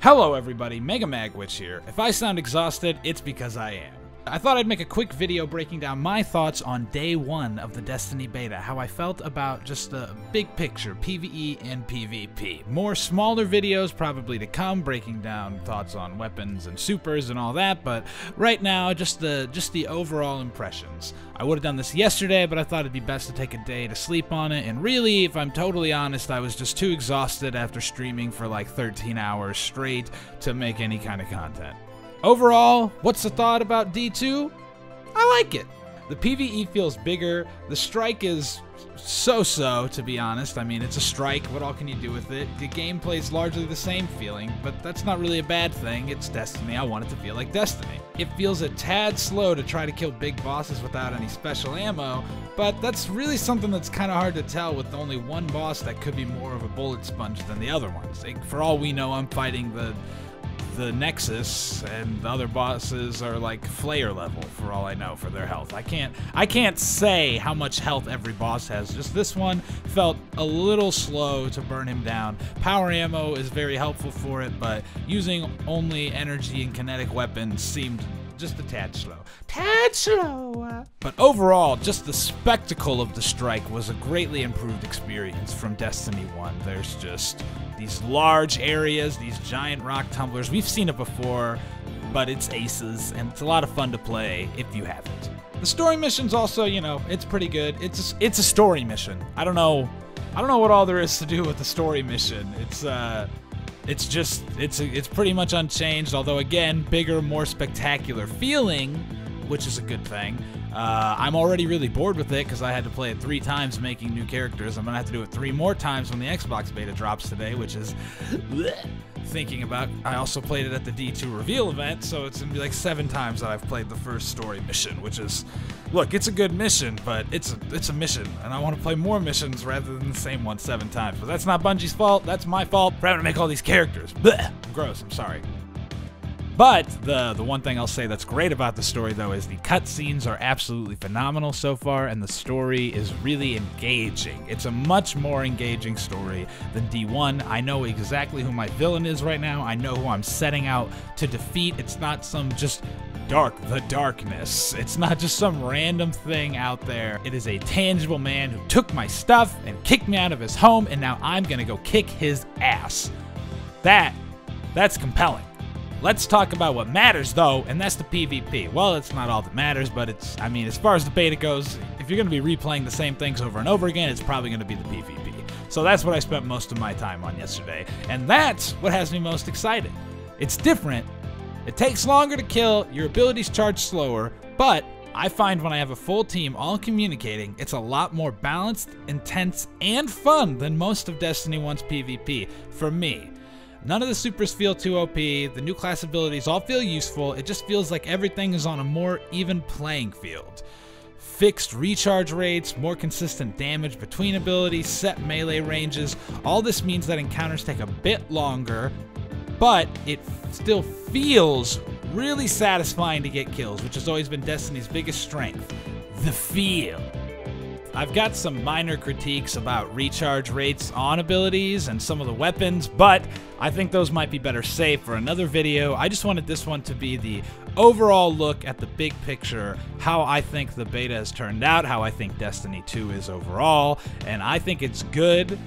Hello everybody, Mega Magwitch here. If I sound exhausted, it's because I am. I thought I'd make a quick video breaking down my thoughts on day one of the Destiny beta, how I felt about just the big picture, PvE and PvP. More smaller videos probably to come, breaking down thoughts on weapons and supers and all that, but right now, just the overall impressions. I would have done this yesterday, but I thought it'd be best to take a day to sleep on it, and really, if I'm totally honest, I was just too exhausted after streaming for like 13 hours straight to make any kind of content. Overall, what's the thought about D2? I like it. The PvE feels bigger. The strike is so-so, to be honest. I mean, it's a strike. What all can you do with it? The gameplay's largely the same feeling, but that's not really a bad thing. It's Destiny. I want it to feel like Destiny. It feels a tad slow to try to kill big bosses without any special ammo, but that's really something that's kind of hard to tell with only one boss that could be more of a bullet sponge than the other ones. Like, for all we know, I'm fighting the Nexus, and the other bosses are like Flayer level for all I know for their health. I can't say how much health every boss has. Just this one felt a little slow to burn him down. Power ammo is very helpful for it, but using only energy and kinetic weapons seemed just a tad slow. Tad slow! But overall, just the spectacle of the strike was a greatly improved experience from Destiny 1. There's just these large areas, these giant rock tumblers. We've seen it before, but it's aces, and it's a lot of fun to play if you haven't. The story missions also, you know, it's pretty good. It's a story mission. I don't know what all there is to do with the story mission. It's pretty much unchanged, although again, bigger, more spectacular feeling, which is a good thing. I'm already really bored with it because I had to play it 3 times making new characters. I'm gonna have to do it 3 more times when the Xbox beta drops today, which is thinking about. I also played it at the D2 reveal event, so it's gonna be like 7 times that I've played the first story mission, which is, look, it's a good mission, but it's a mission, and I want to play more missions rather than the same one 7 times. But that's not Bungie's fault. That's my fault for having to make all these characters. Blech, gross. I'm sorry. But the one thing I'll say that's great about the story, though, is the cutscenes are absolutely phenomenal so far, and the story is really engaging. It's a much more engaging story than D1. I know exactly who my villain is right now. I know who I'm setting out to defeat. It's not some just the darkness. It's not just some random thing out there. It is a tangible man who took my stuff and kicked me out of his home, and now I'm gonna go kick his ass. That's compelling. Let's talk about what matters, though, and that's the PvP. Well, it's not all that matters, but I mean, as far as the beta goes, if you're going to be replaying the same things over and over again, it's probably going to be the PvP. So that's what I spent most of my time on yesterday, and that's what has me most excited. It's different. It takes longer to kill, your abilities charge slower, but I find when I have a full team all communicating, it's a lot more balanced, intense, and fun than most of Destiny 1's PvP, for me. None of the supers feel too OP, the new class abilities all feel useful, it just feels like everything is on a more even playing field. Fixed recharge rates, more consistent damage between abilities, set melee ranges, all this means that encounters take a bit longer, but it still feels really satisfying to get kills, which has always been Destiny's biggest strength, the feel. I've got some minor critiques about recharge rates on abilities and some of the weapons, but I think those might be better saved for another video. I just wanted this one to be the overall look at the big picture, how I think the beta has turned out, how I think Destiny 2 is overall, and I think it's good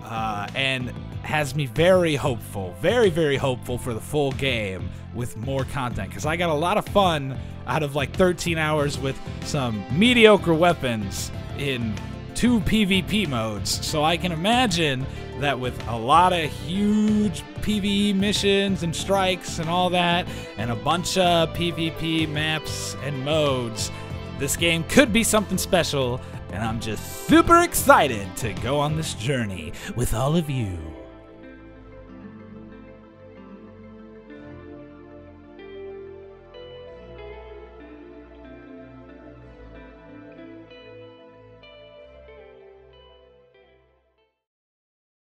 and has me very hopeful, very, very hopeful for the full game with more content, because I got a lot of fun out of like 13 hours with some mediocre weapons in 2 PvP modes, so I can imagine that with a lot of huge PvE missions and strikes and all that, and a bunch of PvP maps and modes, this game could be something special, and I'm just super excited to go on this journey with all of you.